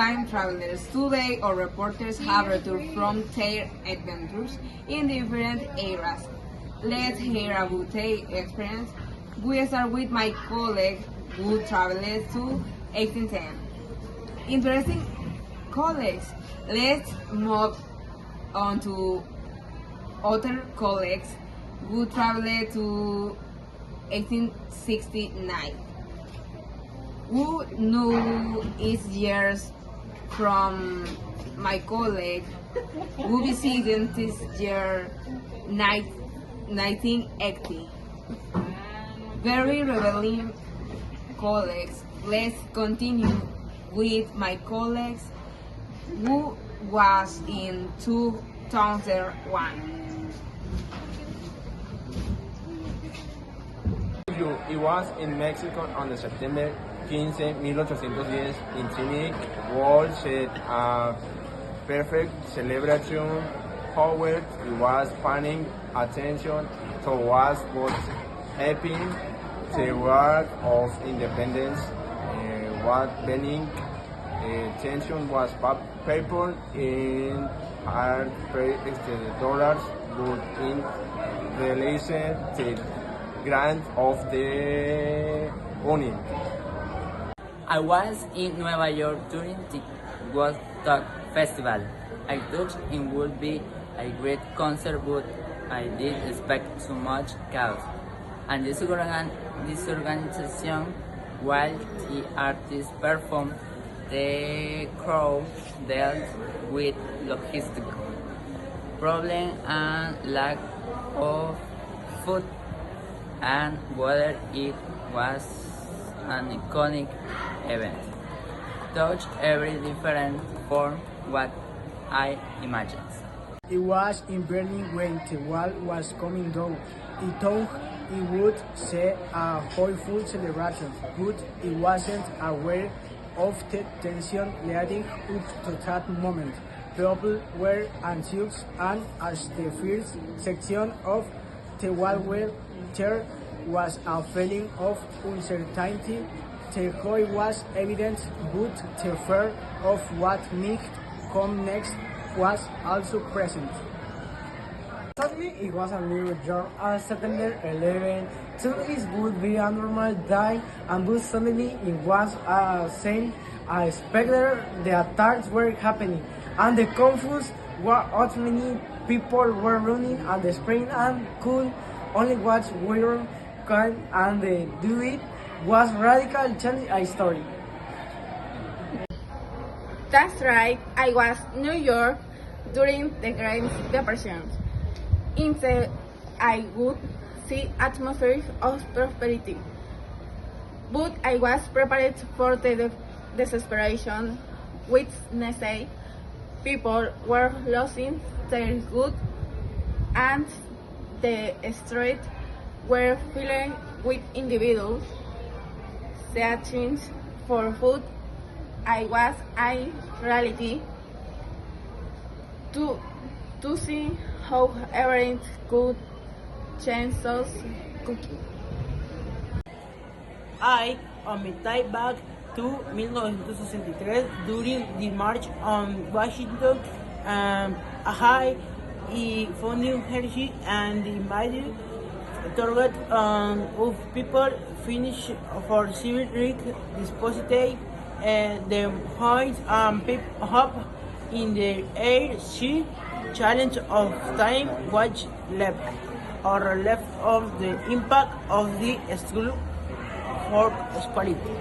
time travelers today or reporters have returned from their adventures in different eras. Let's hear about their experience. We start with my colleague who traveled to 1810. Interesting colleagues. Let's move on to other colleagues who traveled to 1869. Who knew its years from my colleague who visited this year 1980. Very revealing colleagues. Let's continue with my colleagues who was in 2001. It was in Mexico on the September 15, 1810. In Trinity was a perfect celebration. However, it was paying attention towards what happened. The War of Independence was beginning. Tension was paper in dollars, but in relation to grant of the Union. I was in Nueva York during the Woodstock Festival. I thought it would be a great concert, but I didn't expect so much chaos and disorganization while the artists performed. The crowd dealt with logistical problems and lack of food, and whether it was an iconic event touched every different form what I imagined. It was in Berlin when the wall was coming down. It thought it would see a joyful celebration, but it wasn't aware of the tension leading up to that moment. People were anxious, and as the first section of the wall were there was a feeling of uncertainty. The joy was evident, but the fear of what might come next was also present. Sadly, it was a New York on September 11. Tourists would be a normal day, and but suddenly it was a scene I expected. The attacks were happening, and the confused were out many people were running and screaming and could only watch weird kind, and the do it was radical change a story. That's right, I was in New York during the Great Depression. In the I would see atmosphere of prosperity, but I was prepared for the desperation witnessed. People were losing their goods, and the streets were filled with individuals searching for food. I was in reality to see how everything could change so quickly. I on my tie back to 1963 during the March on Washington. A high funding Hershey and the mighty target of people finish for civic dispositive the points pip up in the air. She challenge of time was left of the impact of the school for quality.